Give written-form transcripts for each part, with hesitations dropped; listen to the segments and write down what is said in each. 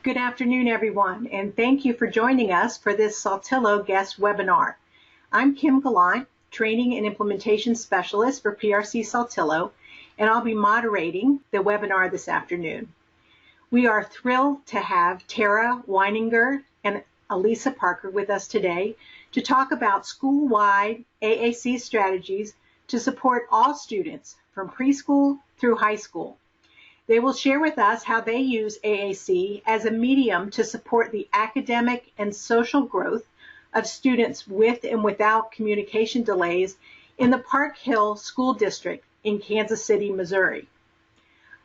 Good afternoon, everyone, and thank you for joining us for this Saltillo guest webinar. I'm Kim Gallant, Training and Implementation Specialist for PRC Saltillo, and I'll be moderating the webinar this afternoon. We are thrilled to have Tara Weininger and Elisa Parker with us today to talk about school-wide AAC strategies to support all students from preschool through high school. They will share with us how they use AAC as a medium to support the academic and social growth of students with and without communication delays in the Park Hill School District in Kansas City, Missouri.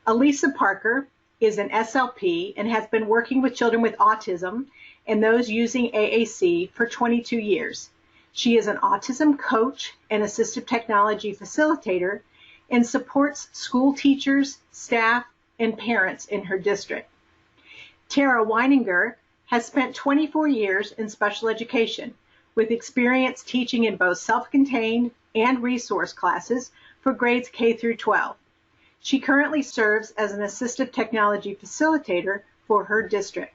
Elisa Parker is an SLP and has been working with children with autism and those using AAC for 22 years. She is an autism coach and assistive technology facilitator and supports school teachers, staff, and parents in her district. Tara Weininger has spent 24 years in special education with experience teaching in both self-contained and resource classes for grades K through 12. She currently serves as an assistive technology facilitator for her district.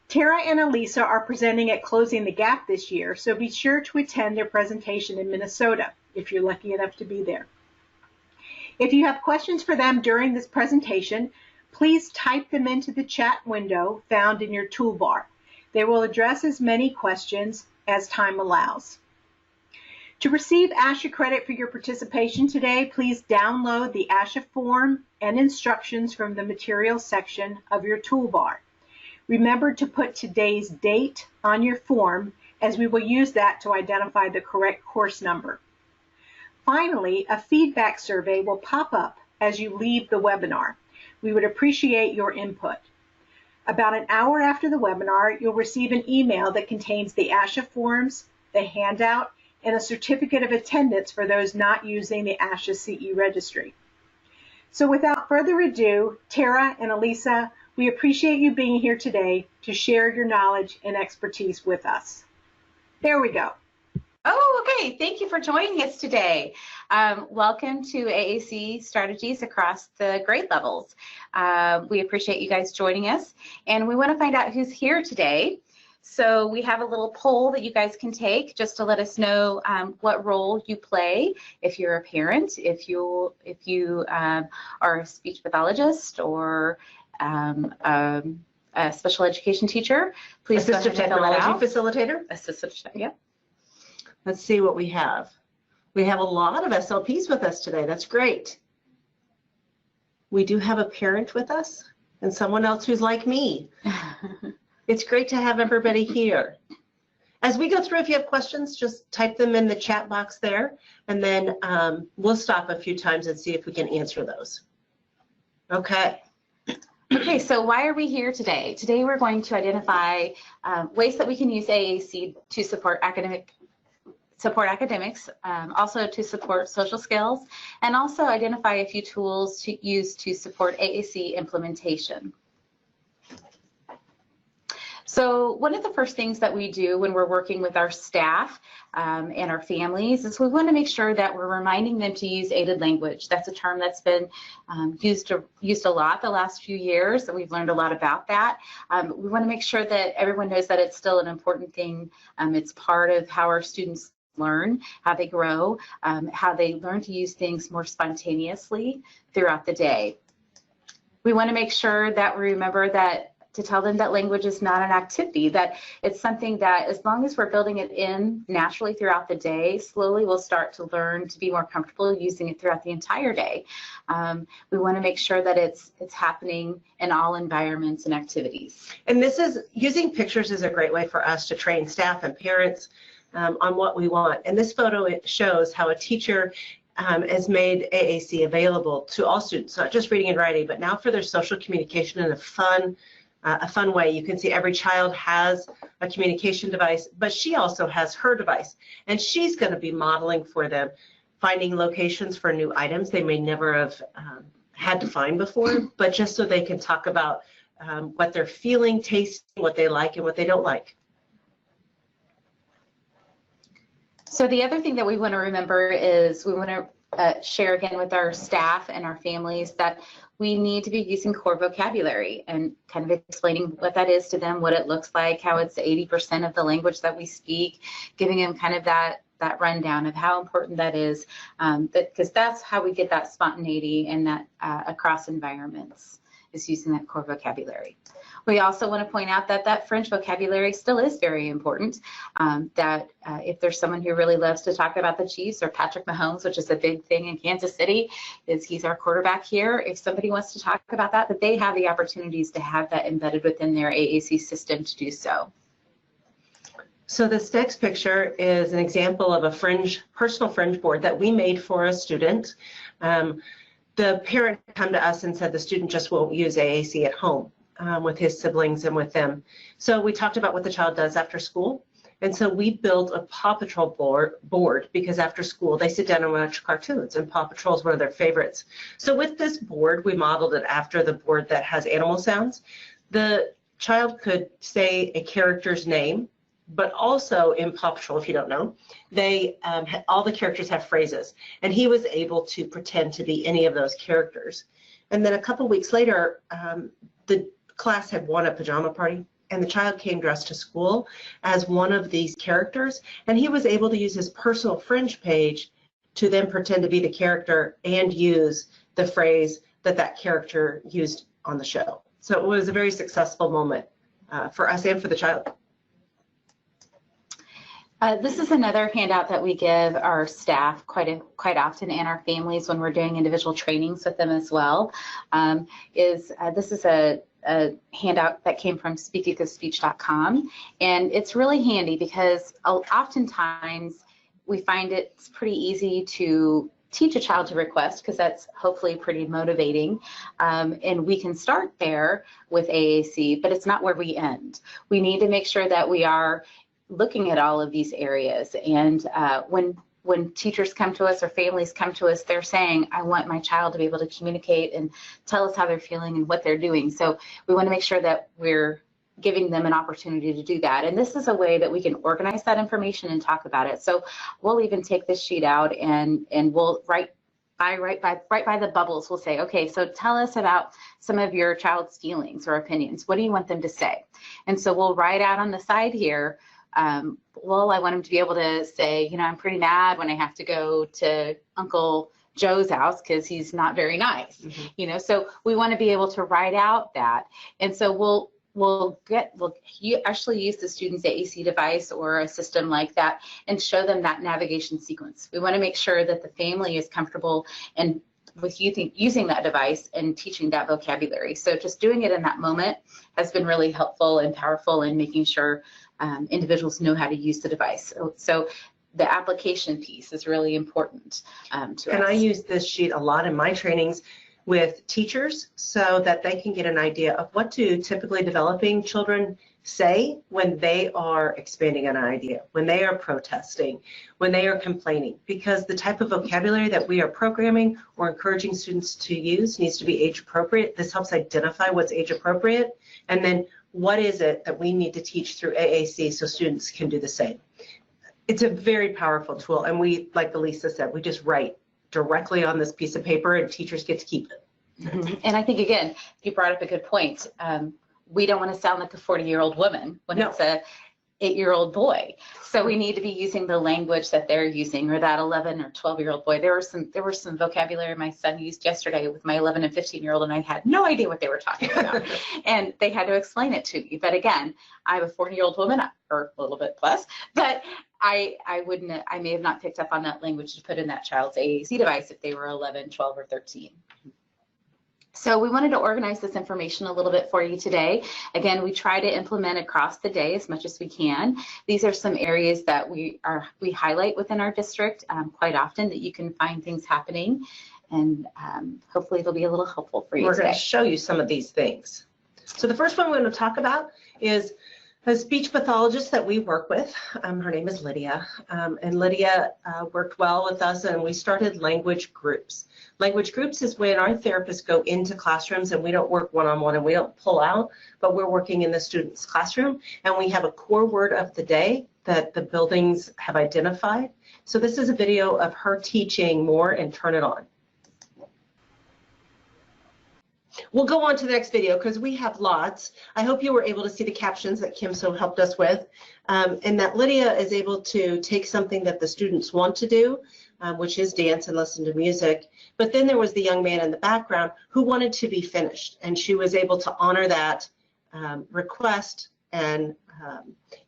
Tara and Elisa are presenting at Closing the Gap this year, so be sure to attend their presentation in Minnesota if you're lucky enough to be there. If you have questions for them during this presentation, please type them into the chat window found in your toolbar. They will address as many questions as time allows. To receive ASHA credit for your participation today, please download the ASHA form and instructions from the materials section of your toolbar. Remember to put today's date on your form, as we will use that to identify the correct course number. Finally, a feedback survey will pop up as you leave the webinar. We would appreciate your input. About an hour after the webinar, you'll receive an email that contains the ASHA forms, the handout, and a certificate of attendance for those not using the ASHA CE registry. So without further ado, Tara and Elisa, we appreciate you being here today to share your knowledge and expertise with us. There we go. Oh, okay. Thank you for joining us today. Welcome to AAC Strategies across the grade levels. We appreciate you guys joining us, and we want to find out who's here today. So we have a little poll that you guys can take just to let us know what role you play. If you're a parent, if you are a speech pathologist or a special education teacher, please go ahead and fill that out. Assistive technology facilitator. Assistive, yeah. Let's see what we have. We have a lot of SLPs with us today. That's great. We do have a parent with us and someone else who's like me. It's great to have everybody here. As we go through, if you have questions, just type them in the chat box there, and then we'll stop a few times and see if we can answer those. Okay. Okay, so why are we here today? Today we're going to identify ways that we can use AAC to support academics, also to support social skills, and also identify a few tools to use to support AAC implementation. So one of the first things that we do when we're working with our staff and our families is we want to make sure that we're reminding them to use aided language. That's a term that's been used a lot the last few years, and we've learned a lot about that. We want to make sure that everyone knows that it's still an important thing. It's part of how our students learn, how they grow, how they learn to use things more spontaneously throughout the day. We want to make sure that we remember that to tell them that language is not an activity, that it's something that as long as we're building it in naturally throughout the day, slowly we'll start to learn to be more comfortable using it throughout the entire day. We want to make sure that it's happening in all environments and activities. And this is, using pictures is a great way for us to train staff and parents on what we want. And this photo, it shows how a teacher has made AAC available to all students, not just reading and writing, but now for their social communication in a fun way. You can see every child has a communication device, but she also has her device, and she's going to be modeling for them, finding locations for new items they may never have had to find before, but just so they can talk about what they're feeling, tasting, what they like and what they don't like. So the other thing that we want to remember is we want to share again with our staff and our families that we need to be using core vocabulary and kind of explaining what that is to them, what it looks like, how it's 80% of the language that we speak, giving them kind of that rundown of how important that is, because that's how we get that spontaneity and that across environments, is using that core vocabulary. We also want to point out that that French vocabulary still is very important, if there's someone who really loves to talk about the Chiefs or Patrick Mahomes, which is a big thing in Kansas City, he's our quarterback here. If somebody wants to talk about that they have the opportunities to have that embedded within their AAC system to do so. So this next picture is an example of a personal fringe board that we made for a student. The parent come to us and said the student just won't use AAC at home with his siblings and with them. So we talked about what the child does after school. And so we built a Paw Patrol board because after school they sit down and watch cartoons, and Paw Patrol is one of their favorites. So with this board, we modeled it after the board that has animal sounds. The child could say a character's name, but also in Paw Patrol, if you don't know, all the characters have phrases, and he was able to pretend to be any of those characters. And then a couple weeks later, the class had won a pajama party, and the child came dressed to school as one of these characters, and he was able to use his personal fringe page to then pretend to be the character and use the phrase that character used on the show. So it was a very successful moment for us and for the child. This is another handout that we give our staff quite often, and our families when we're doing individual trainings with them as well. This is a handout that came from speakingofspeech.com, and it's really handy because oftentimes we find it's pretty easy to teach a child to request, because that's hopefully pretty motivating, and we can start there with AAC, but it's not where we end. We need to make sure that we are looking at all of these areas, and when teachers come to us or families come to us, they're saying, I want my child to be able to communicate and tell us how they're feeling and what they're doing. So we want to make sure that we're giving them an opportunity to do that. And this is a way that we can organize that information and talk about it. So we'll even take this sheet out and we'll right by the bubbles, we'll say, okay, so tell us about some of your child's feelings or opinions. What do you want them to say? And so we'll write out on the side here, well, I want him to be able to say, you know, I'm pretty mad when I have to go to Uncle Joe's house because he's not very nice. Mm-hmm. You know, so we want to be able to write out that. And so we'll actually use the student's AAC device or a system like that and show them that navigation sequence. We want to make sure that the family is comfortable and with using that device and teaching that vocabulary. So just doing it in that moment has been really helpful and powerful in making sure individuals know how to use the device. So the application piece is really important to us. And I use this sheet a lot in my trainings with teachers so that they can get an idea of what do typically developing children say when they are expanding an idea, when they are protesting, when they are complaining, because the type of vocabulary that we are programming or encouraging students to use needs to be age appropriate. This helps identify what's age appropriate, and then what is it that we need to teach through AAC so students can do the same. It's a very powerful tool, and we, like Elisa said, we just write directly on this piece of paper and teachers get to keep it. Mm-hmm. And I think, again, you brought up a good point. We don't want to sound like a 40-year-old woman when it's a 8-year-old boy. So we need to be using the language that they're using, or that 11 or 12-year-old boy. There was some vocabulary my son used yesterday with my 11 and 15-year-old, and I had no idea what they were talking about. And they had to explain it to me. But again, I'm a 40-year-old woman, or a little bit plus, but I may have not picked up on that language to put in that child's AAC device if they were 11, 12, or 13. So we wanted to organize this information a little bit for you today. Again, we try to implement across the day as much as we can. These are some areas that we highlight within our district quite often that you can find things happening, and hopefully it'll be a little helpful for you today. We're going to show you some of these things. So the first one we're going to talk about is a speech pathologist that we work with. Her name is Lydia, and Lydia worked well with us, and we started language groups. Language groups is when our therapists go into classrooms, and we don't work one-on-one and we don't pull out, but we're working in the student's classroom, and we have a core word of the day that the buildings have identified. So this is a video of her teaching more and turn it on. We'll go on to the next video because we have lots. I hope you were able to see the captions that Kim so helped us with, and that Lydia is able to take something that the students want to do, which is dance and listen to music. But then there was the young man in the background who wanted to be finished, and she was able to honor that request. And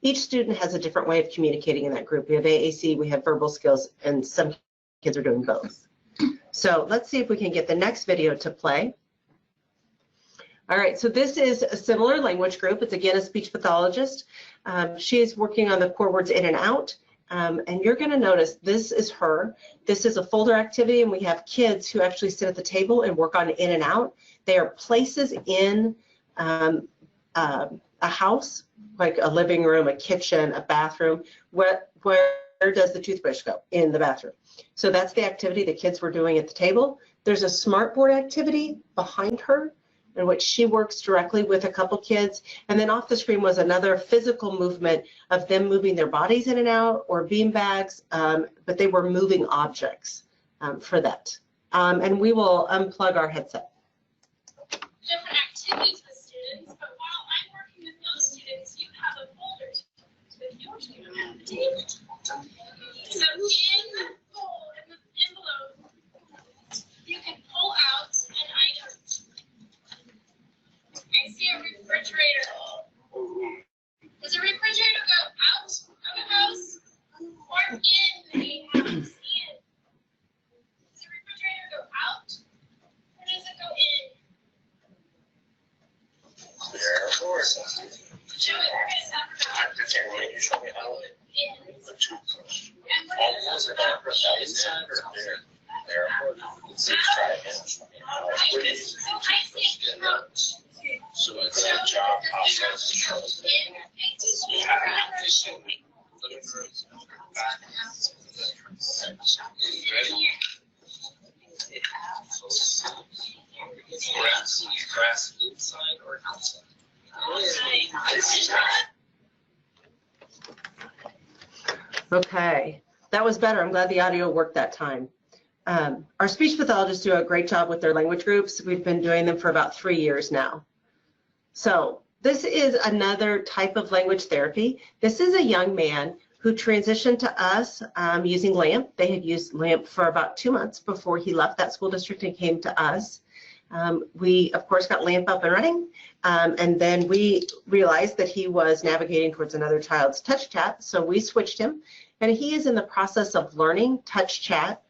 each student has a different way of communicating in that group. We have AAC, we have verbal skills, and some kids are doing both. So let's see if we can get the next video to play. All right, so this is a similar language group. It's again a speech pathologist. She is working on the core words in and out. And you're going to notice this is her. This is a folder activity, and we have kids who actually sit at the table and work on in and out. They are places in a house, like a living room, a kitchen, a bathroom. Where does the toothbrush go? In the bathroom. So that's the activity the kids were doing at the table. There's a smartboard activity behind her, in which she works directly with a couple kids. And then off the screen was another physical movement of them moving their bodies in and out, or bean bags, but they were moving objects for that. And we will unplug our headset. Different activities with students, but while I'm working with those students, you have a folder with your student at the table. So in the envelope, you can pull out an item. I see a refrigerator. Does a refrigerator go out of the house or in the house? Does the refrigerator go out or does it go in? There, of course. Show it. We're going to talk about You show me how it. in. And what Almost about inside or there. There, of course. Let's try again. Show me how it is. So I see a couch. So it's a job process. Grass inside or outside? Okay, that was better. I'm glad the audio worked that time. Our speech pathologists do a great job with their language groups. We've been doing them for about 3 years now. So this is another type of language therapy. This is a young man who transitioned to us using LAMP. They had used LAMP for about 2 months before he left that school district and came to us. We, of course, got LAMP up and running, and then we realized that he was navigating towards another child's touch chat, so we switched him, and he is in the process of learning touch chat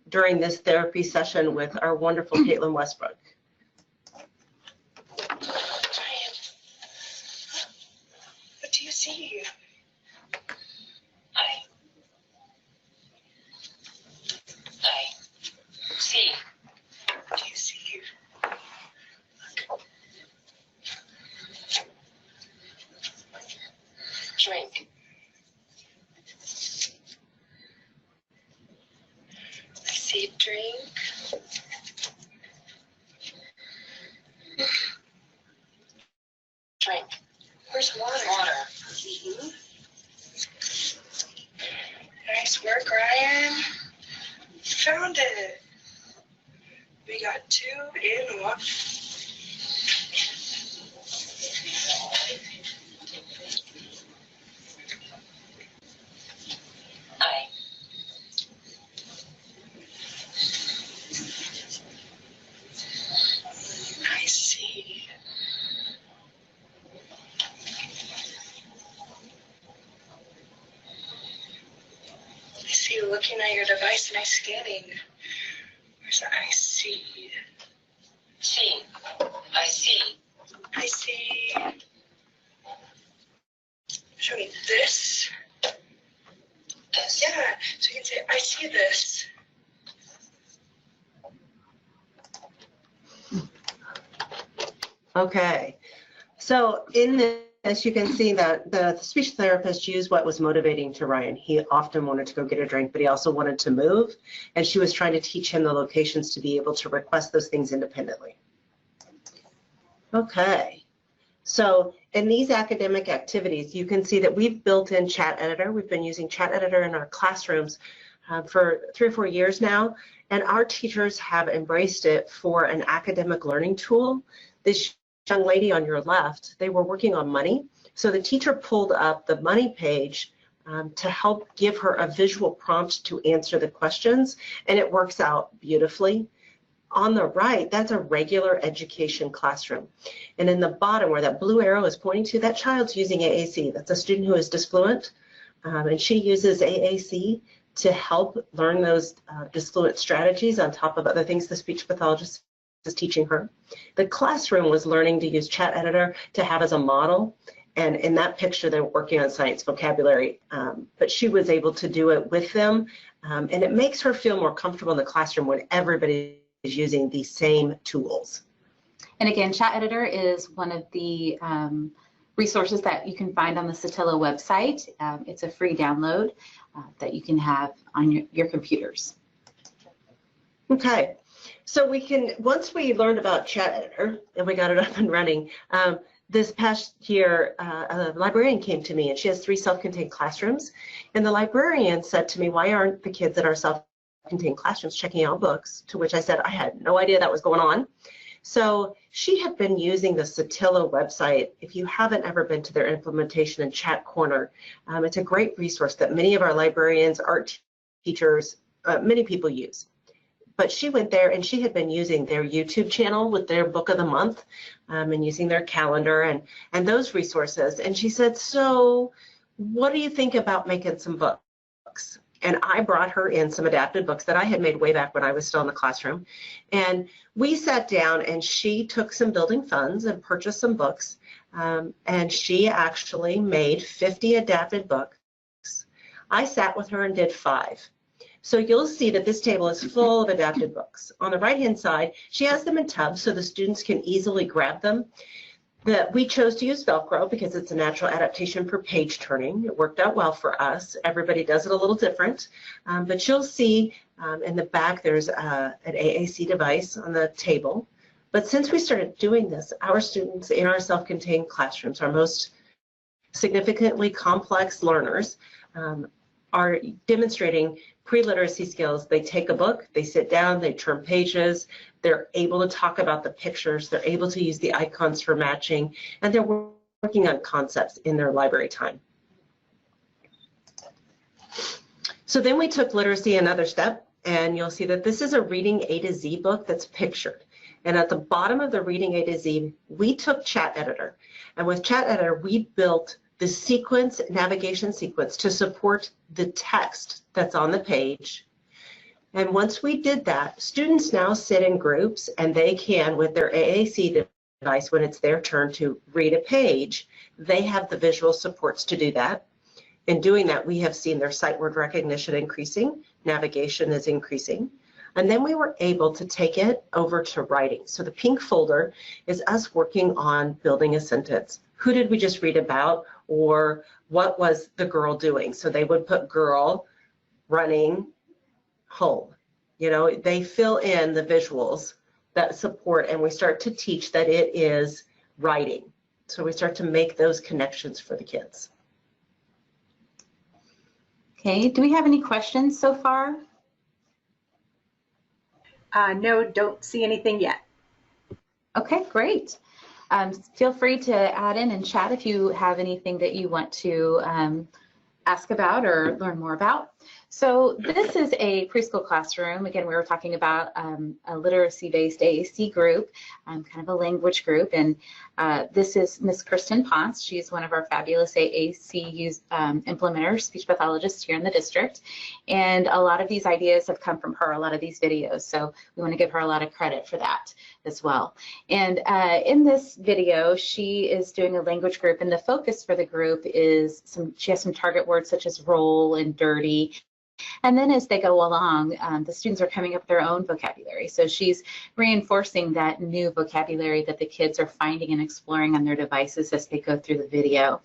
during this therapy session with our wonderful Caitlin Westbrook. What do you see? I see. What do you see? Drink. I see drink. Drink. Where's water? Water. Nice work, Ryan. Found it. We got 2 in 1. I see. I see you looking at your device and I'm scanning. Where's the I see? See. I see. I see. Show me this. This. Yeah, so you can say, I see this. Okay, so in this you can see that the speech therapist used what was motivating to Ryan. He often wanted to go get a drink, but he also wanted to move, and she was trying to teach him the locations to be able to request those things independently. Okay, so in these academic activities, you can see that we've built in Chat Editor. We've been using Chat Editor in our classrooms for 3 or 4 years now, and our teachers have embraced it for an academic learning tool. This young lady on your left, they were working on money, so the teacher pulled up the money page to help give her a visual prompt to answer the questions, and it works out beautifully. On the right, that's a regular education classroom. And in the bottom where that blue arrow is pointing to, that child's using AAC. That's a student who is disfluent, and she uses AAC to help learn those disfluent strategies on top of other things the speech pathologist is teaching her. The classroom was learning to use chat editor to have as a model. And in that picture, they're working on science vocabulary, but she was able to do it with them. And it makes her feel more comfortable in the classroom when everybody is using these same tools. And again, Chat Editor is one of the resources that you can find on the Saltillo website. It's a free download that you can have on your computers. Okay, so we can, once we learned about Chat Editor and we got it up and running, this past year, a librarian came to me, and she has 3 self-contained classrooms. And the librarian said to me, why aren't the kids at our self-contained classrooms checking out books? To which I said, I had no idea that was going on. So she had been using the Saltillo website. If you haven't ever been to their implementation and chat corner, it's a great resource that many of our librarians, art teachers, many people use. But she went there and she had been using their YouTube channel with their book of the month and using their calendar and those resources. And she said, so what do you think about making some books? And I brought her in some adapted books that I had made way back when I was still in the classroom. And we sat down and she took some building funds and purchased some books. And she actually made 50 adapted books. I sat with her and did 5. So you'll see that this table is full of adapted books. On the right-hand side, she has them in tubs so the students can easily grab them. We chose to use Velcro because it's a natural adaptation for page turning. It worked out well for us. Everybody does it a little different. But you'll see in the back there's an AAC device on the table. But since we started doing this, our students in our self-contained classrooms, our most significantly complex learners, are demonstrating pre-literacy skills. They take a book, they sit down, they turn pages, they're able to talk about the pictures, they're able to use the icons for matching, and they're working on concepts in their library time. So then we took literacy another step, and you'll see that this is a Reading A to Z book that's pictured. And at the bottom of the Reading A to Z, we took Chat Editor. And with Chat Editor, we built the sequence, navigation sequence, to support the text that's on the page. And once we did that, students now sit in groups and they can, with their AAC device, when it's their turn to read a page, they have the visual supports to do that. In doing that, we have seen their sight word recognition increasing, navigation is increasing, and then we were able to take it over to writing. So the pink folder is us working on building a sentence. Who did we just read about? Or what was the girl doing? So they would put girl running home. You know, they fill in the visuals that support, and we start to teach that it is writing. So we start to make those connections for the kids. Okay, do we have any questions so far? No, don't see anything yet. Okay, great. Feel free to add in and chat if you have anything that you want to ask about or learn more about. So this is a preschool classroom. Again, we were talking about a literacy-based AAC group, kind of a language group, and this is Miss Kristen Ponce. She's one of our fabulous AAC implementers, speech pathologists here in the district, and a lot of these ideas have come from her, a lot of these videos, so we want to give her a lot of credit for that as well. And in this video, she is doing a language group, and the focus for the group is she has some target words such as roll and dirty. And then as they go along, the students are coming up with their own vocabulary. So she's reinforcing that new vocabulary that the kids are finding and exploring on their devices as they go through the video.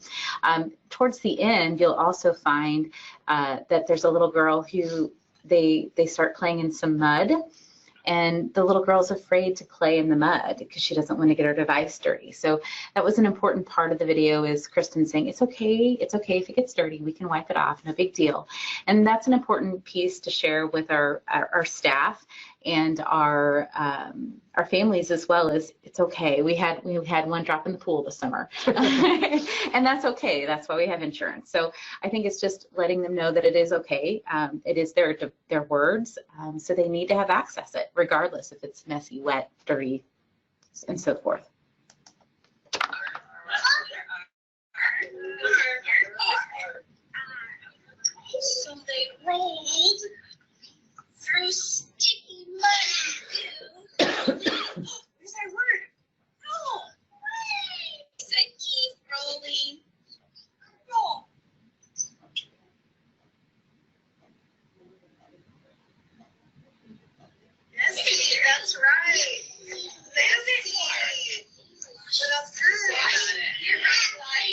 Towards the end, you'll also find that there's a little girl who they start playing in some mud. and the little girl's afraid to play in the mud because she doesn't want to get her device dirty. So that was an important part of the video, is Kristen saying, it's okay if it gets dirty, we can wipe it off, no big deal. And that's an important piece to share with our staff and our families as well. As it's okay. We had one drop in the pool this summer, and that's okay. That's why we have insurance. So I think it's just letting them know that it is okay. It is their words, so they need to have access it, regardless if it's messy, wet, dirty, and so forth. So they rolled through sticky mud. Where's that word? Roll. Said keep rolling. Roll. That's right. That's it. That's good. You're right.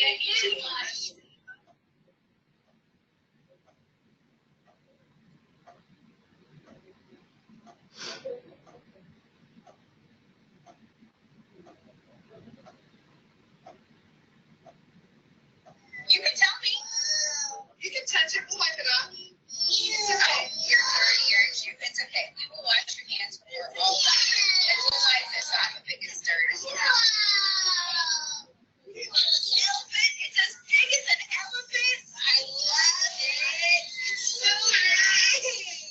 You can tell me. You can touch it, wipe it off. It's okay. It's okay. We will wash your hands when we're all done. And we'll wipe this off if it gets dirty. Elephant. It's as big as an elephant. I love it. It's so nice.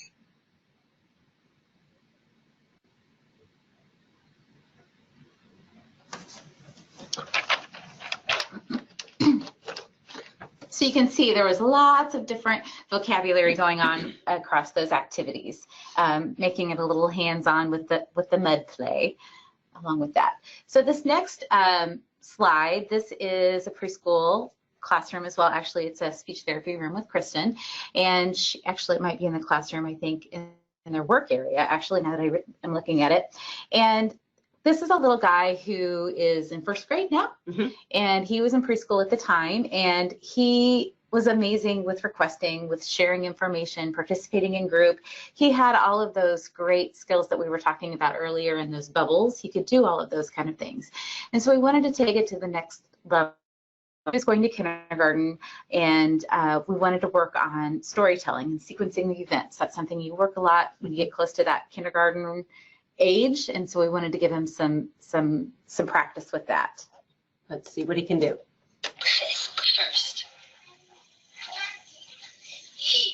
So you can see there was lots of different vocabulary going on across those activities, making it a little hands-on with the mud play along with that. So this next slide, this is a preschool classroom as well. Actually, it's a speech therapy room with Kristen, and it might be in the classroom, I think, in their work area, actually, now that I'm looking at it. And this is a little guy who is in first grade now, and he was in preschool at the time, and he was amazing with requesting, with sharing information, participating in group. He had all of those great skills that we were talking about earlier in those bubbles. He could do all of those kind of things. And so we wanted to take it to the next level. He was going to kindergarten, and we wanted to work on storytelling and sequencing the events. That's something you work a lot when you get close to that kindergarten age, and so we wanted to give him some practice with that. Let's see what he can do. First. He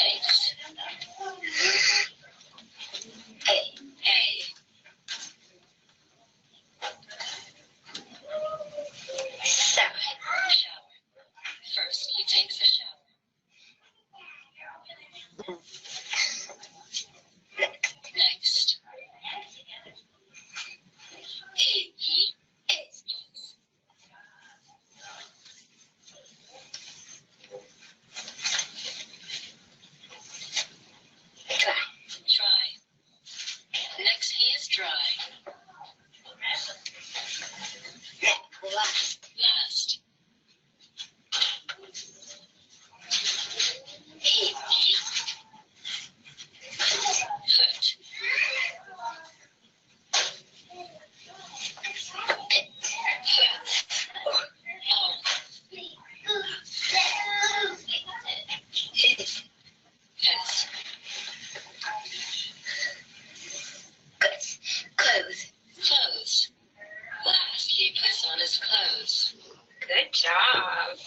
takes. A. Shower. First, he takes a shower. Next. He is. Dry. Next, he is dry. Last. He. Foot. Clothes. Last, he puts on his clothes. Good job.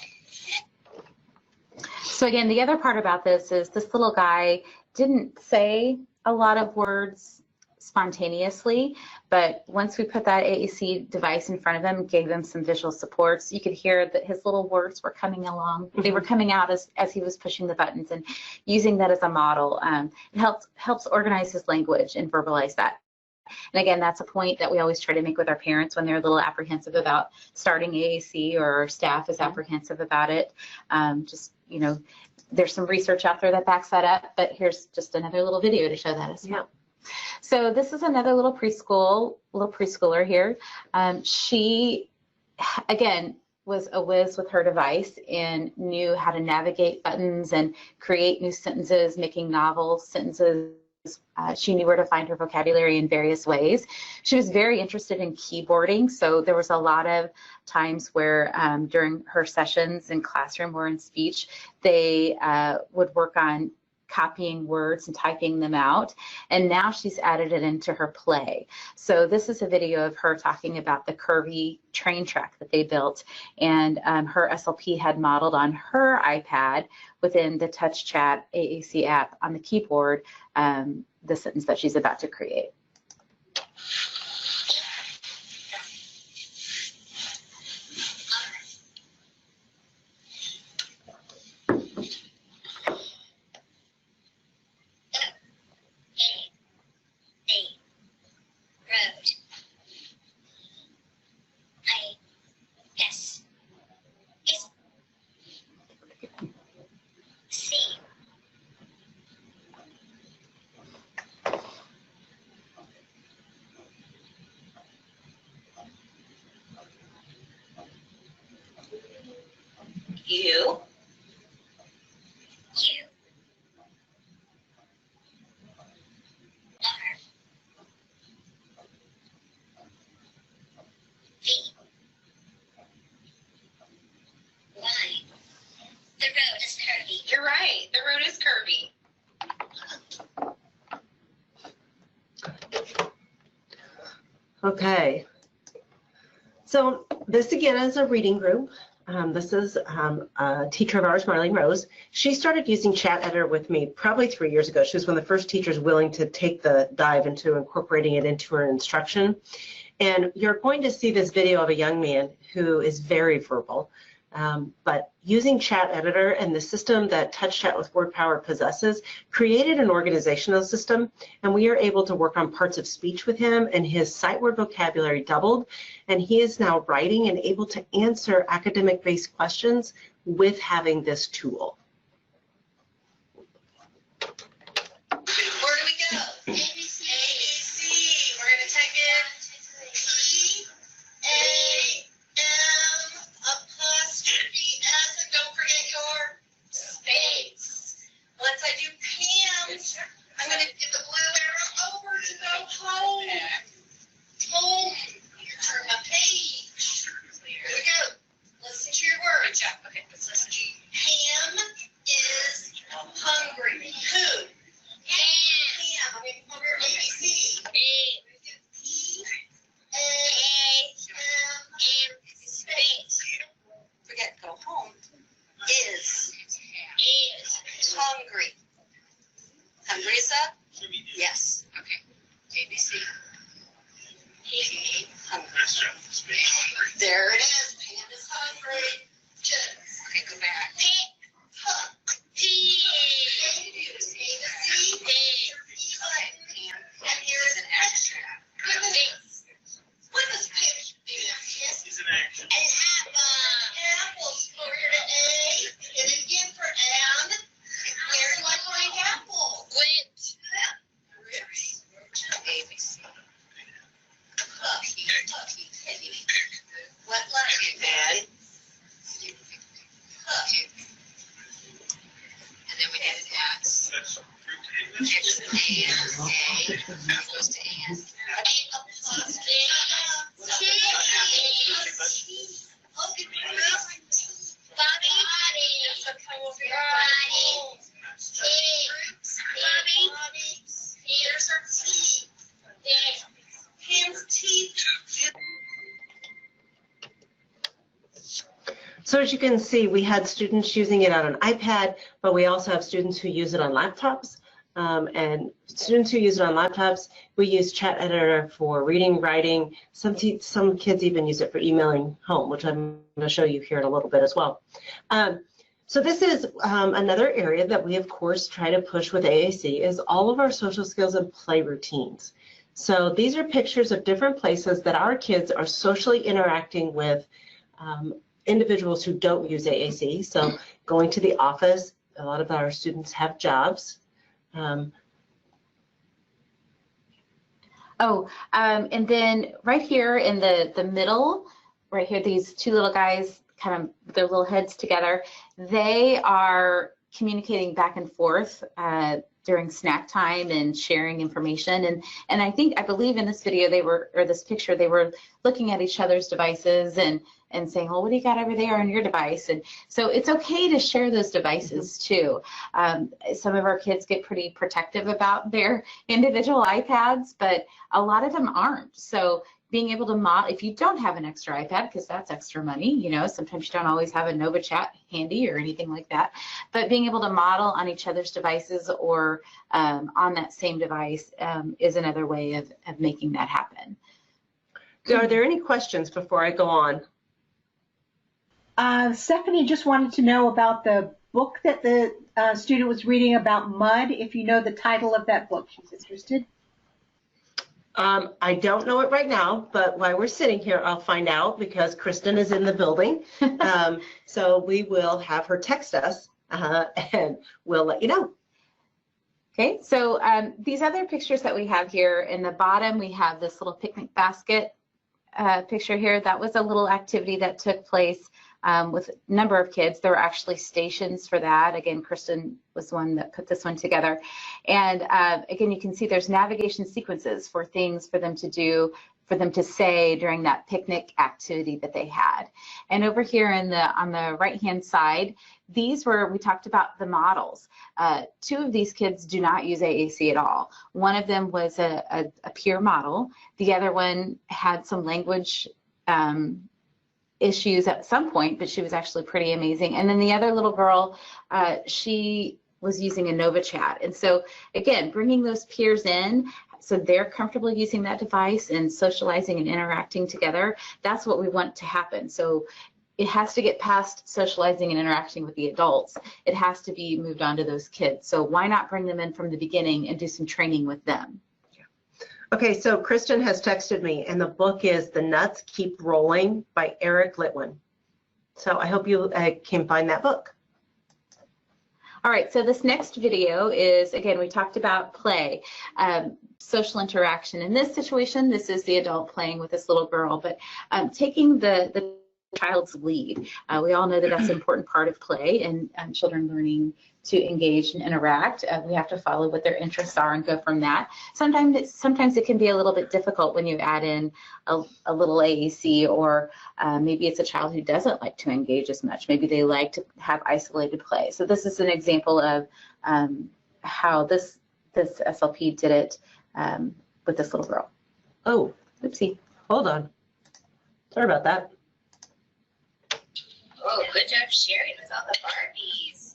So again, the other part about this is this little guy didn't say a lot of words spontaneously, but once we put that AAC device in front of him, gave him some visual supports, you could hear that his little words were coming along. They were coming out as he was pushing the buttons, and using that as a model it helps organize his language and verbalize that. And again, that's a point that we always try to make with our parents when they're a little apprehensive about starting AAC, or our staff is apprehensive about it. Just, you know, there's some research out there that backs that up, but here's just another little video to show that as well. So this is another little preschooler here. She, again, was a whiz with her device and knew how to navigate buttons and create new sentences, making novel sentences. She knew where to find her vocabulary in various ways. She was very interested in keyboarding, so there was a lot of times where during her sessions in classroom or in speech, they would work on copying words and typing them out, and now she's added it into her play. So this is a video of her talking about the curvy train track that they built, and her SLP had modeled on her iPad within the Touch Chat AAC app on the keyboard the sentence that she's about to create. You. The road is curvy. You're right. The road is curvy. Okay. So this again is a reading group. This is a teacher of ours, Marlene Rose. She started using Chat Editor with me probably 3 years ago. She was one of the first teachers willing to take the dive into incorporating it into her instruction. And you're going to see this video of a young man who is very verbal, but using Chat Editor and the system that Touch Chat with Word Power possesses created an organizational system, and we are able to work on parts of speech with him, and his sight word vocabulary doubled, and he is now writing and able to answer academic-based questions with having this tool. Where do we go? ABC. ABC. We're going to type in P-A-M''S, and don't forget your space. Once I do Pam's, I'm going to get the blue arrow over to go home. Home. Turn my page. Here we go. Listen to your words. Okay, let's listen. Pam is hungry. Who? Pam. I mean, hungry. ABC. P-A-M, space. Forget go home. Is hungry. Hungry is up? Yes. Okay. ABC. Hungry. There it is. Pam is hungry. Okay, go back. P. And here is an extract. What is pitch? Is an action. An apple. Apples. Go here to A. And again for and. Where do I find apple? Quit. Grips. ABC. Puppy. What letter? Dad. And then we did an X. It's an A. Goes to and. So as you can see, we had students using it on an iPad, but we also have students who use it on laptops. And students who use it on laptops, we use Chat Editor for reading, writing. Some kids even use it for emailing home, which I'm going to show you here in a little bit as well. So this is another area that we, of course, try to push with AAC is all of our social skills and play routines. So these are pictures of different places that our kids are socially interacting with individuals who don't use AAC. So going to the office, a lot of our students have jobs. And then right here in the middle, right here, these two little guys kind of with their little heads together. They are communicating back and forth during snack time and sharing information. And I believe in this video this picture, they were looking at each other's devices and saying, well, what do you got over there on your device? And so it's okay to share those devices too. Some of our kids get pretty protective about their individual iPads, but a lot of them aren't. So being able to model, if you don't have an extra iPad, because that's extra money, you know, sometimes you don't always have a Nova Chat handy or anything like that, but being able to model on each other's devices or on that same device is another way of making that happen. Are there any questions before I go on? Stephanie just wanted to know about the book that the student was reading about mud, if you know the title of that book. She's interested. I don't know it right now, but while we're sitting here, I'll find out because Kristen is in the building. So we will have her text us and we'll let you know. Okay, so these other pictures that we have here in the bottom, we have this little picnic basket picture here. That was a little activity that took place with a number of kids. There were actually stations for that. Again, Kristen was the one that put this one together. And again, you can see there's navigation sequences for things for them to do, for them to say during that picnic activity that they had. And over here on the right-hand side, we talked about the models. Two of these kids do not use AAC at all. One of them was a peer model. The other one had some language issues at some point, but she was actually pretty amazing. And then the other little girl, she was using a Nova Chat. And so again, bringing those peers in so they're comfortable using that device and socializing and interacting together, that's what we want to happen. So it has to get past socializing and interacting with the adults. It has to be moved on to those kids. So why not bring them in from the beginning and do some training with them? Okay, so Kristen has texted me, and the book is The Nuts Keep Rolling by Eric Litwin. So I hope you can find that book. All right, so this next video is, again, we talked about play, social interaction. In this situation, this is the adult playing with this little girl, but taking the child's lead. We all know that that's an important part of play and children learning to engage and interact. We have to follow what their interests are and go from that. Sometimes it can be a little bit difficult when you add in a little AAC, or maybe it's a child who doesn't like to engage as much. Maybe they like to have isolated play. So this is an example of how this SLP did it with this little girl. Oh, oopsie. Hold on. Sorry about that. Oh, good job sharing with all the Barbies.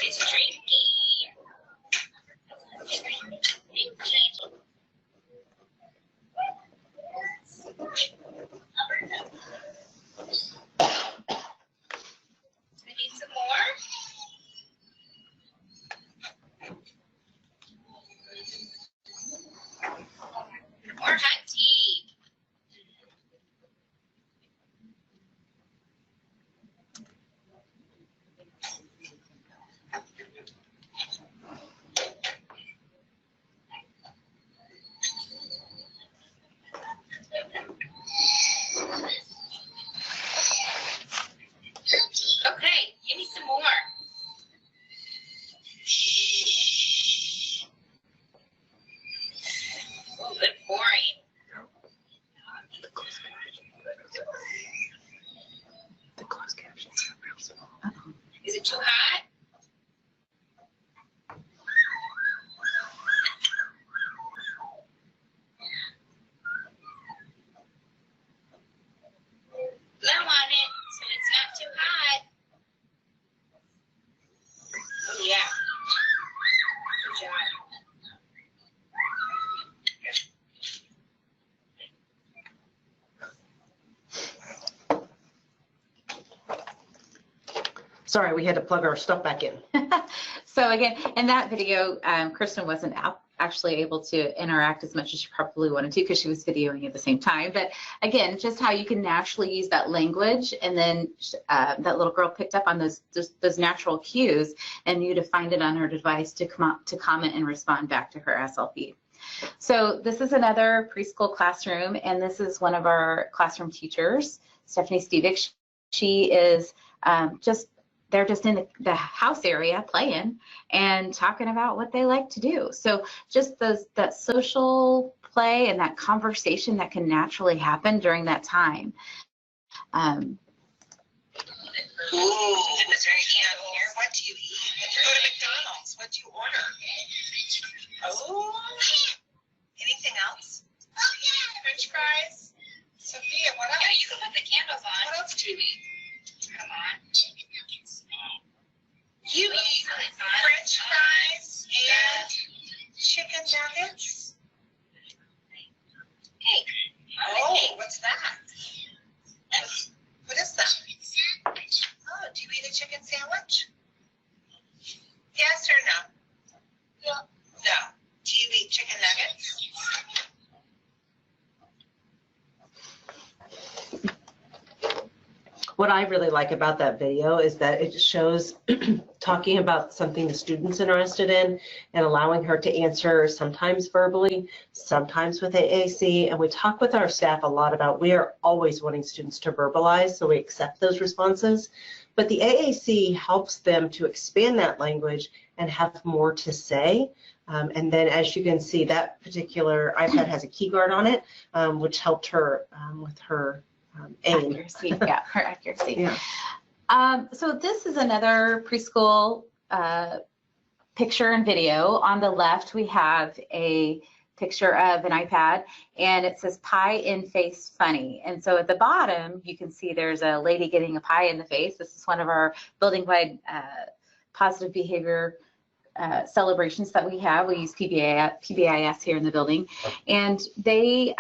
It's drinking. We need some more. More hot tea. Okay, give me some more. Oh, good pouring. The closed captions are real small. Is it too hot? Blow on it so it's not too hot. Oh yeah. Good job. Sorry, we had to plug our stuff back in. So again, in that video, Kristen wasn't actually able to interact as much as she probably wanted to because she was videoing at the same time. But again, just how you can naturally use that language, and then that little girl picked up on those natural cues and knew to find it on her device to comment and respond back to her SLP. So this is another preschool classroom, and this is one of our classroom teachers, Stephanie Stevik. She is they're just in the house area playing and talking about what they like to do. So just that social play and that conversation that can naturally happen during that time. Ooh, is there anything out here? What do you eat? If you go to McDonald's, what do you order? Oh, anything else? French fries? Sophia, what else? Yeah, you can put the candles on. What else do you eat? Come on. You eat French fries and chicken nuggets? Cake. Oh, what's that? What is that? Oh, do you eat a chicken sandwich? Yes or no? No. Do you eat chicken nuggets? What I really like about that video is that it shows talking about something the student's interested in and allowing her to answer sometimes verbally, sometimes with AAC. And we talk with our staff a lot about we are always wanting students to verbalize, so we accept those responses. But the AAC helps them to expand that language and have more to say. And then as you can see, that particular iPad has a key guard on it, which helped her with her aim. Accuracy, yeah, her accuracy. Yeah. So this is another preschool picture and video. On the left, we have a picture of an iPad, and it says pie in face funny. And so at the bottom, you can see there's a lady getting a pie in the face. This is one of our building-wide positive behavior celebrations that we have. We use PBIS here in the building, and they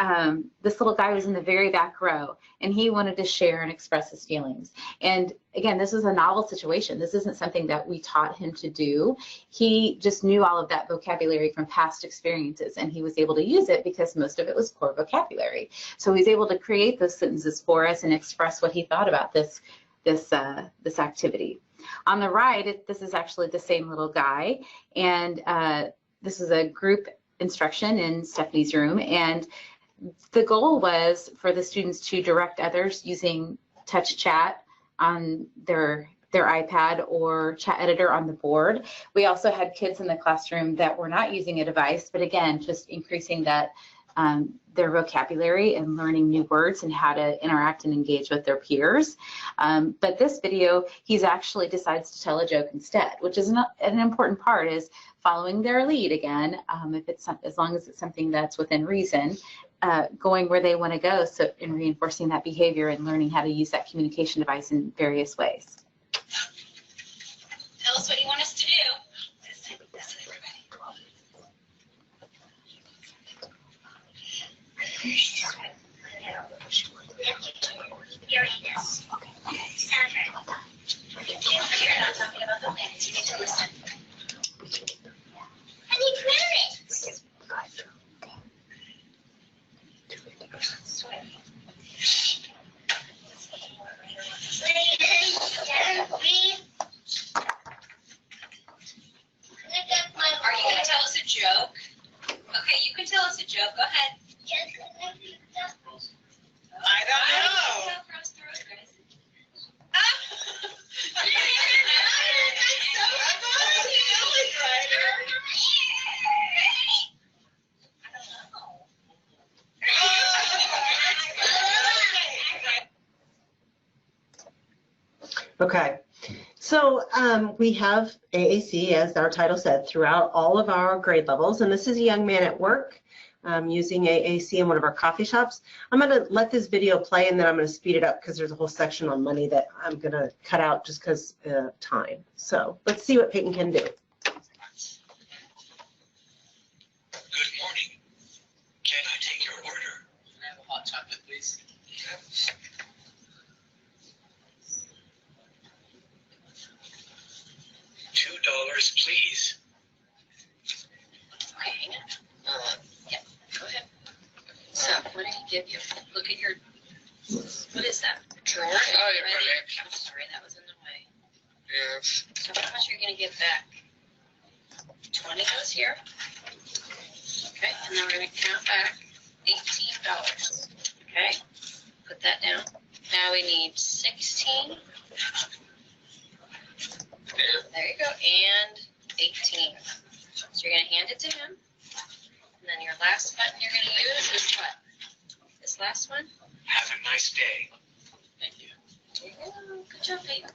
this little guy was in the very back row, and he wanted to share and express his feelings. And again, this was a novel situation. This isn't something that we taught him to do. He just knew all of that vocabulary from past experiences, and he was able to use it because most of it was core vocabulary. So he was able to create those sentences for us and express what he thought about this activity. On the right, this is actually the same little guy, and this is a group instruction in Stephanie's room, and the goal was for the students to direct others using touch chat on their iPad or chat editor on the board. We also had kids in the classroom that were not using a device, but again, just increasing that their vocabulary and learning new words and how to interact and engage with their peers. But this video, he's actually decides to tell a joke instead, which is an important part, is following their lead again, if it's as long as it's something that's within reason, going where they want to go, so in reinforcing that behavior and learning how to use that communication device in various ways. Tell us what you want us to do. Listen, everybody. You're not talking about the planets. You need to listen. I need planets. Are you going to tell us a joke? Okay, you can tell us a joke. Go ahead. I don't know. Okay, so we have AAC, as our title said, throughout all of our grade levels, and this is a young man at work using AAC in one of our coffee shops. I'm going to let this video play, and then I'm going to speed it up because there's a whole section on money that I'm going to cut out just because time. So let's see what Peyton can do. Good morning. Can I take your order? Can I have a hot chocolate, please? $2, please. Okay, hang on. Look at your, what is that? Drawer? Oh, yeah, Ready? right. I'm sorry, that was in the way. Yes. So how much are you gonna give back? 20 goes here. Okay, and then we're gonna count back $18. Okay, put that down. Now we need 16. There you go, and 18. So you're gonna hand it to him. And then your last button you're gonna use is what? This last one? Have a nice day. Thank you. There you go. Good job, Peyton.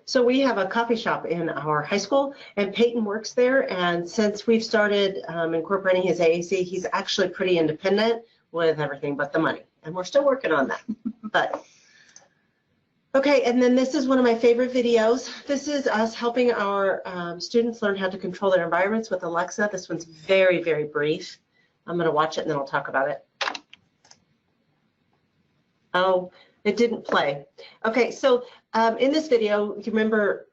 So we have a coffee shop in our high school, and Peyton works there. And since we've started incorporating his AAC, he's actually pretty independent with everything but the money. And we're still working on that. But okay, and then this is one of my favorite videos. This is us helping our students learn how to control their environments with Alexa. This one's very, very brief. I'm going to watch it and then I'll talk about it. Oh, it didn't play. Okay, so in this video, you remember,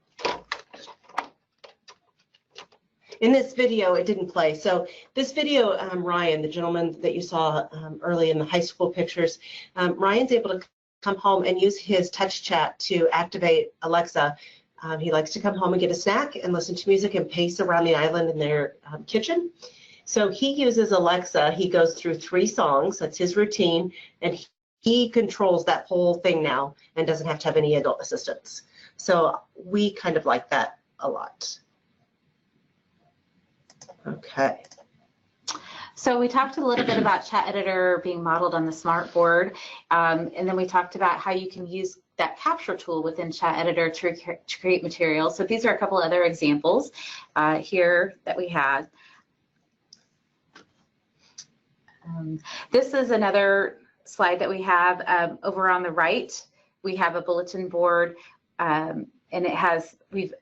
in this video, it didn't play. So this video, Ryan, the gentleman that you saw early in the high school pictures, Ryan's able to come home and use his touch chat to activate Alexa. He likes to come home and get a snack and listen to music and pace around the island in their kitchen. So he uses Alexa. He goes through 3 songs. That's his routine. And he controls that whole thing now and doesn't have to have any adult assistance. So we kind of like that a lot. Okay. So we talked a little bit about Chat Editor being modeled on the smartboard, and then we talked about how you can use that capture tool within Chat Editor to create material. So these are a couple other examples here that we had. This is another slide that we have over on the right. We have a bulletin board, and it has, we've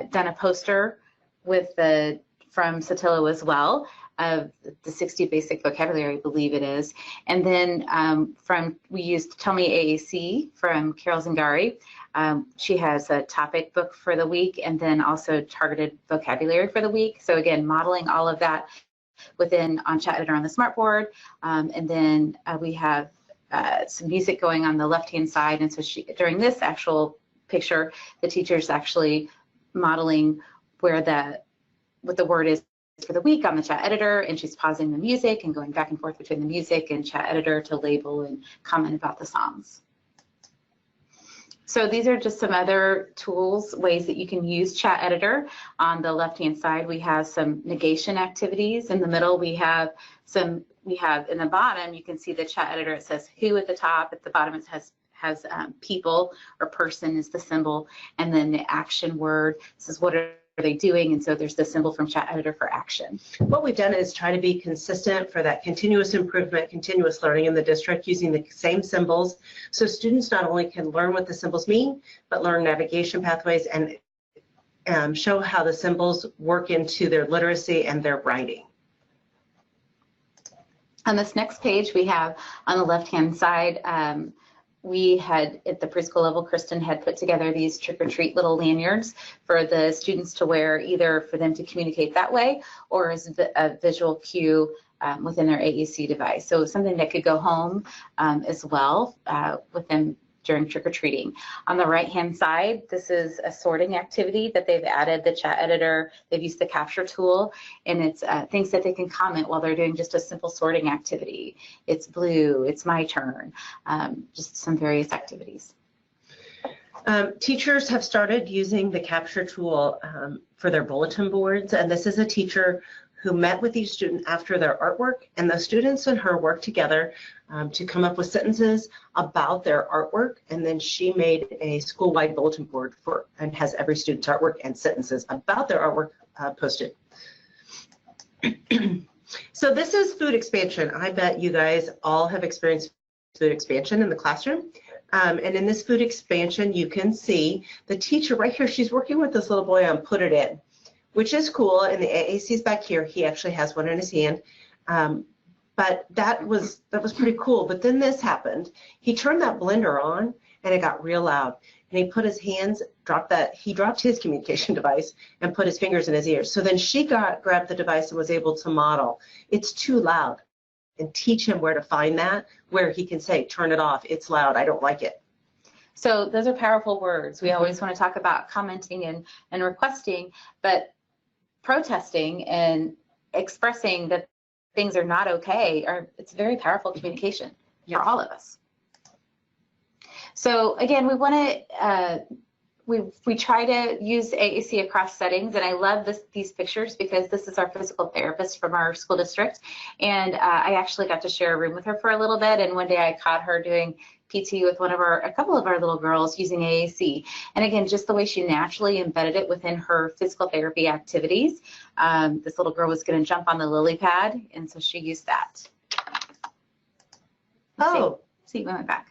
done a poster with the, from Saltillo as well, of the 60 basic vocabulary, I believe it is. And then we used Tell Me AAC from Carol Zingari. She has a topic book for the week and then also targeted vocabulary for the week. So again, modeling all of that within on Chat Editor on the smartboard. And then we have some music going on the left-hand side. And so during this actual picture, the teacher's actually modeling where what the word is for the week on the Chat Editor, and she's pausing the music and going back and forth between the music and Chat Editor to label and comment about the songs. So these are just some other tools, ways that you can use Chat Editor. On the left-hand side, we have some negation activities. In the middle, we have in the bottom, you can see the Chat Editor. It says who at the top. At the bottom, it has people or person is the symbol, and then the action word says what are they doing, and so there's the symbol from Chat Editor for action. What we've done is try to be consistent for that continuous improvement, continuous learning in the district using the same symbols, so students not only can learn what the symbols mean, but learn navigation pathways and show how the symbols work into their literacy and their writing. On this next page, we have on the left-hand side, we had at the preschool level, Kristen had put together these trick-or-treat little lanyards for the students to wear, either for them to communicate that way or as a visual cue within their AAC device. So something that could go home as well with them during trick-or-treating. On the right-hand side, this is a sorting activity that they've added the Chat Editor. They've used the capture tool, and it's things that they can comment while they're doing just a simple sorting activity. It's blue, it's my turn, just some various activities. Teachers have started using the capture tool for their bulletin boards, and this is a teacher who met with each student after their artwork, and the students and her worked together to come up with sentences about their artwork, and then she made a school-wide bulletin board and has every student's artwork and sentences about their artwork posted. So this is food expansion. I bet you guys all have experienced food expansion in the classroom. And in this food expansion, you can see the teacher right here, she's working with this little boy on Put It In, which is cool, and the AAC's back here. He actually has one in his hand. But that was pretty cool. But then this happened. He turned that blender on, and it got real loud. And he put his hands, he dropped his communication device and put his fingers in his ears. So then she grabbed the device and was able to model. It's too loud. and teach him where to find that, where he can say, turn it off, it's loud, I don't like it. So those are powerful words. We always want to talk about commenting and requesting, but protesting and expressing that things are not okay, it's very powerful communication for all of us. So again, we want to, we try to use AAC across settings, and I love these pictures because this is our physical therapist from our school district, and I actually got to share a room with her for a little bit, and one day I caught her doing PT with a couple of our little girls using AAC. And again, just the way she naturally embedded it within her physical therapy activities. This little girl was going to jump on the lily pad, and so she used that. Oh. See, we went back.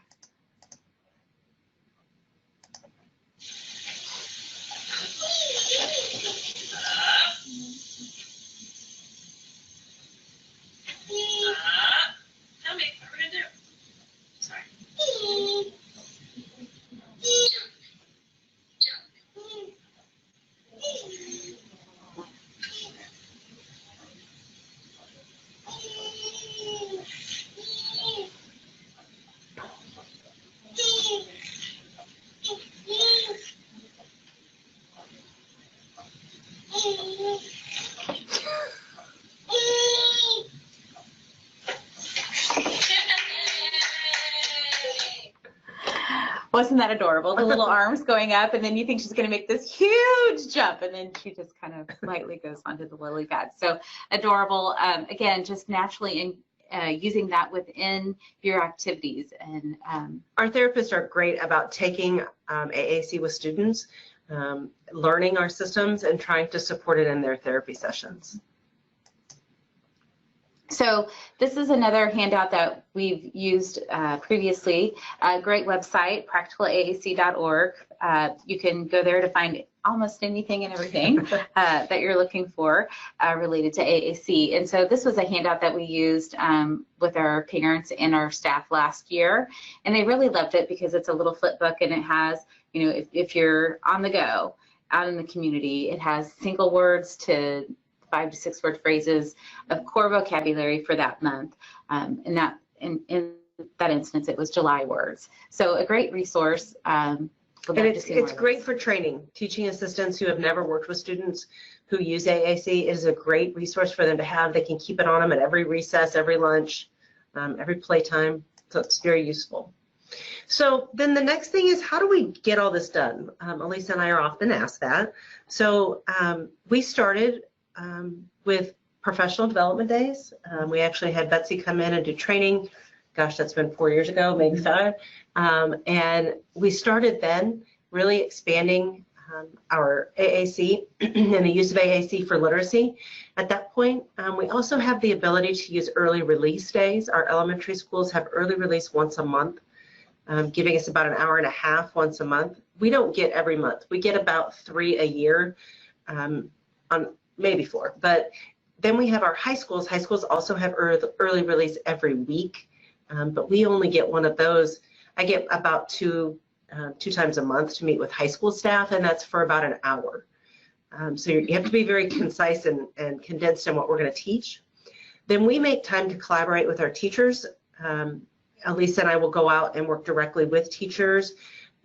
Tell me, what we're gonna do? Sorry. Wasn't that adorable? The little arms going up, and then you think she's going to make this huge jump, and then she just kind of lightly goes onto the lily pad. So adorable. Again, just naturally using that within your activities. And our therapists are great about taking AAC with students, learning our systems, and trying to support it in their therapy sessions. So this is another handout that we've used previously. A great website, practicalaac.org. You can go there to find almost anything and everything that you're looking for related to AAC. And so this was a handout that we used with our parents and our staff last year. And they really loved it because it's a little flip book, and it has, you know, if you're on the go out in the community, it has single words to 5 to 6 word phrases of core vocabulary for that month. In that instance, it was July words. So a great resource. And it's great for training. Teaching assistants who have never worked with students who use AAC is a great resource for them to have. They can keep it on them at every recess, every lunch, every playtime. So it's very useful. So then the next thing is, how do we get all this done? Elisa and I are often asked that. So we started with professional development days. We actually had Betsy come in and do training. Gosh, that's been 4 years ago, maybe 5. And we started then really expanding our AAC and the use of AAC for literacy. At that point, we also have the ability to use early release days. Our elementary schools have early release once a month, giving us about an hour and a half once a month. We don't get every month. We get about 3 a year, on maybe 4. But then we have our high schools. High schools also have early release every week, but we only get one of those. I get about two times a month to meet with high school staff, and that's for about an hour. So you have to be very concise and condensed in what we're going to teach. Then we make time to collaborate with our teachers. Elisa and I will go out and work directly with teachers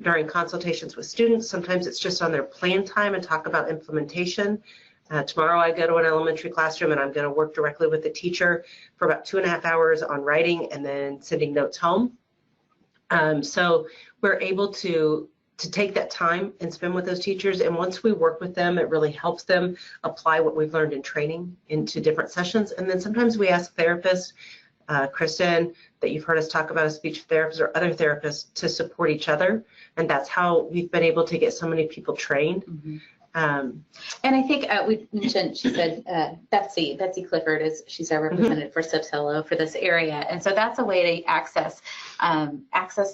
during consultations with students. Sometimes it's just on their plan time and talk about implementation. Tomorrow I go to an elementary classroom and I'm going to work directly with the teacher for about 2.5 hours on writing and then sending notes home. So we're able to take that time and spend with those teachers, and once we work with them, it really helps them apply what we've learned in training into different sessions. And then sometimes we ask therapists, Kristen, that you've heard us talk about, a speech therapist or other therapists, to support each other, and that's how we've been able to get so many people trained. Mm-hmm. And I think we mentioned, she said, Betsy Clifford she's our representative for Saltillo for this area. And so that's a way to access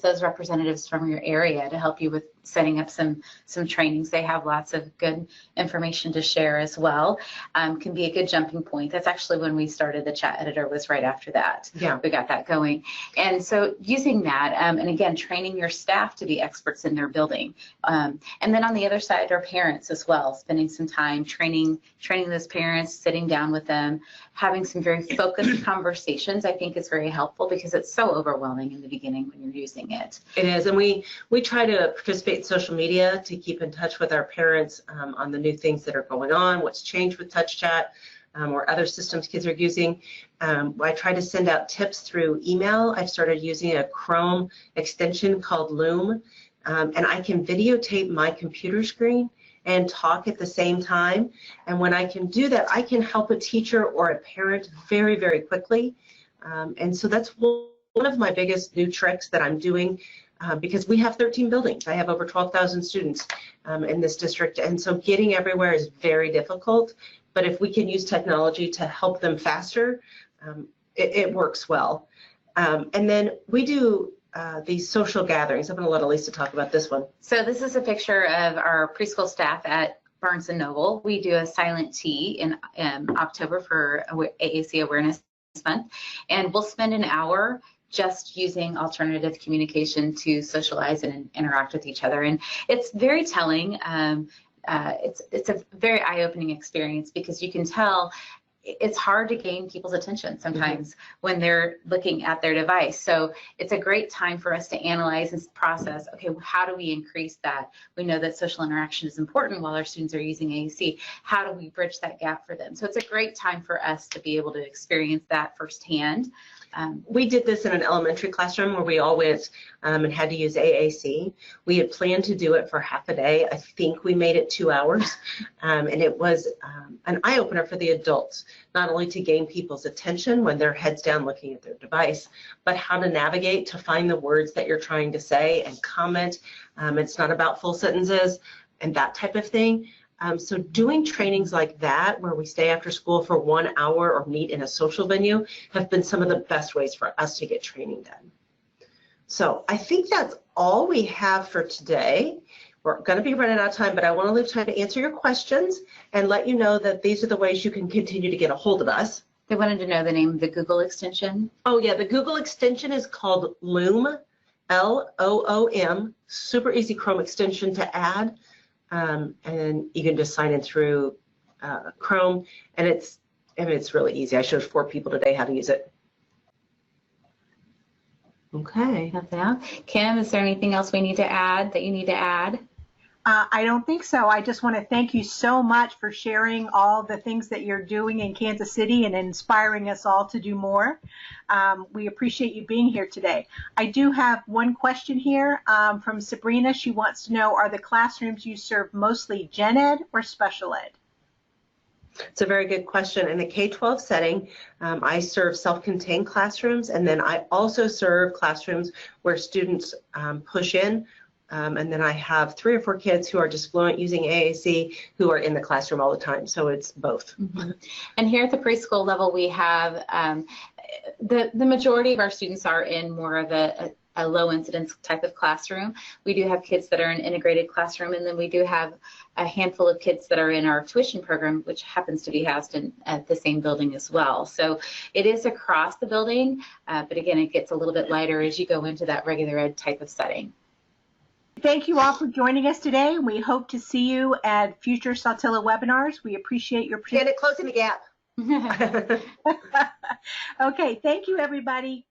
those representatives from your area to help you with setting up some trainings. They have lots of good information to share as well. Can be a good jumping point. That's actually when we started the chat editor, was right after that. Yeah. We got that going. And so using that, and again, training your staff to be experts in their building. And then on the other side are parents as well, spending some time training those parents, sitting down with them, having some very focused conversations, I think is very helpful, because it's so overwhelming in the beginning when you're using it. It is, and we try to participate in social media to keep in touch with our parents on the new things that are going on, what's changed with Touch Chat, or other systems kids are using. I try to send out tips through email. I've started using a Chrome extension called Loom, and I can videotape my computer screen and talk at the same time. And when I can do that, I can help a teacher or a parent very, very quickly. And so that's one of my biggest new tricks that I'm doing, because we have 13 buildings. I have over 12,000 students in this district, and so getting everywhere is very difficult. But if we can use technology to help them faster, it works well. And then we do these social gatherings. I'm going to let Elisa talk about this one. So this is a picture of our preschool staff at Barnes & Noble. We do a silent tea in October for AAC Awareness Month, and we'll spend an hour just using alternative communication to socialize and interact with each other. And it's very telling. It's a very eye-opening experience, because you can tell it's hard to gain people's attention sometimes when they're looking at their device. So it's a great time for us to analyze and process, okay, how do we increase that? We know that social interaction is important while our students are using AAC. How do we bridge that gap for them? So it's a great time for us to be able to experience that firsthand. We did this in an elementary classroom where we all went and had to use AAC. We had planned to do it for half a day. I think we made it 2 hours, and it was an eye-opener for the adults, not only to gain people's attention when they're heads down looking at their device, but how to navigate to find the words that you're trying to say and comment. It's not about full sentences and that type of thing. So doing trainings like that, where we stay after school for 1 hour or meet in a social venue, have been some of the best ways for us to get training done. So I think that's all we have for today. We're going to be running out of time, but I want to leave time to answer your questions and let you know that these are the ways you can continue to get a hold of us. They wanted to know the name of the Google extension. Oh yeah, the Google extension is called Loom, L-O-O-M, super easy Chrome extension to add. And you can just sign in through Chrome, and it's really easy. I showed 4 people today how to use it. Okay. Kim, is there anything else we need to add that you need to add? I don't think so. I just want to thank you so much for sharing all the things that you're doing in Kansas City and inspiring us all to do more. We appreciate you being here today. I do have one question here from Sabrina. She wants to know, are the classrooms you serve mostly gen ed or special ed? It's a very good question. In the K-12 setting, I serve self-contained classrooms, and then I also serve classrooms where students push in. And then I have 3 or 4 kids who are just fluent using AAC who are in the classroom all the time. So it's both. And here at the preschool level, we have the majority of our students are in more of a low incidence type of classroom. We do have kids that are in integrated classroom, and then we do have a handful of kids that are in our tuition program, which happens to be housed at the same building as well. So it is across the building, but again, it gets a little bit lighter as you go into that regular ed type of setting. Thank you all for joining us today. We hope to see you at future Saltillo webinars. We appreciate your Janet, closing the gap. Okay, thank you, everybody.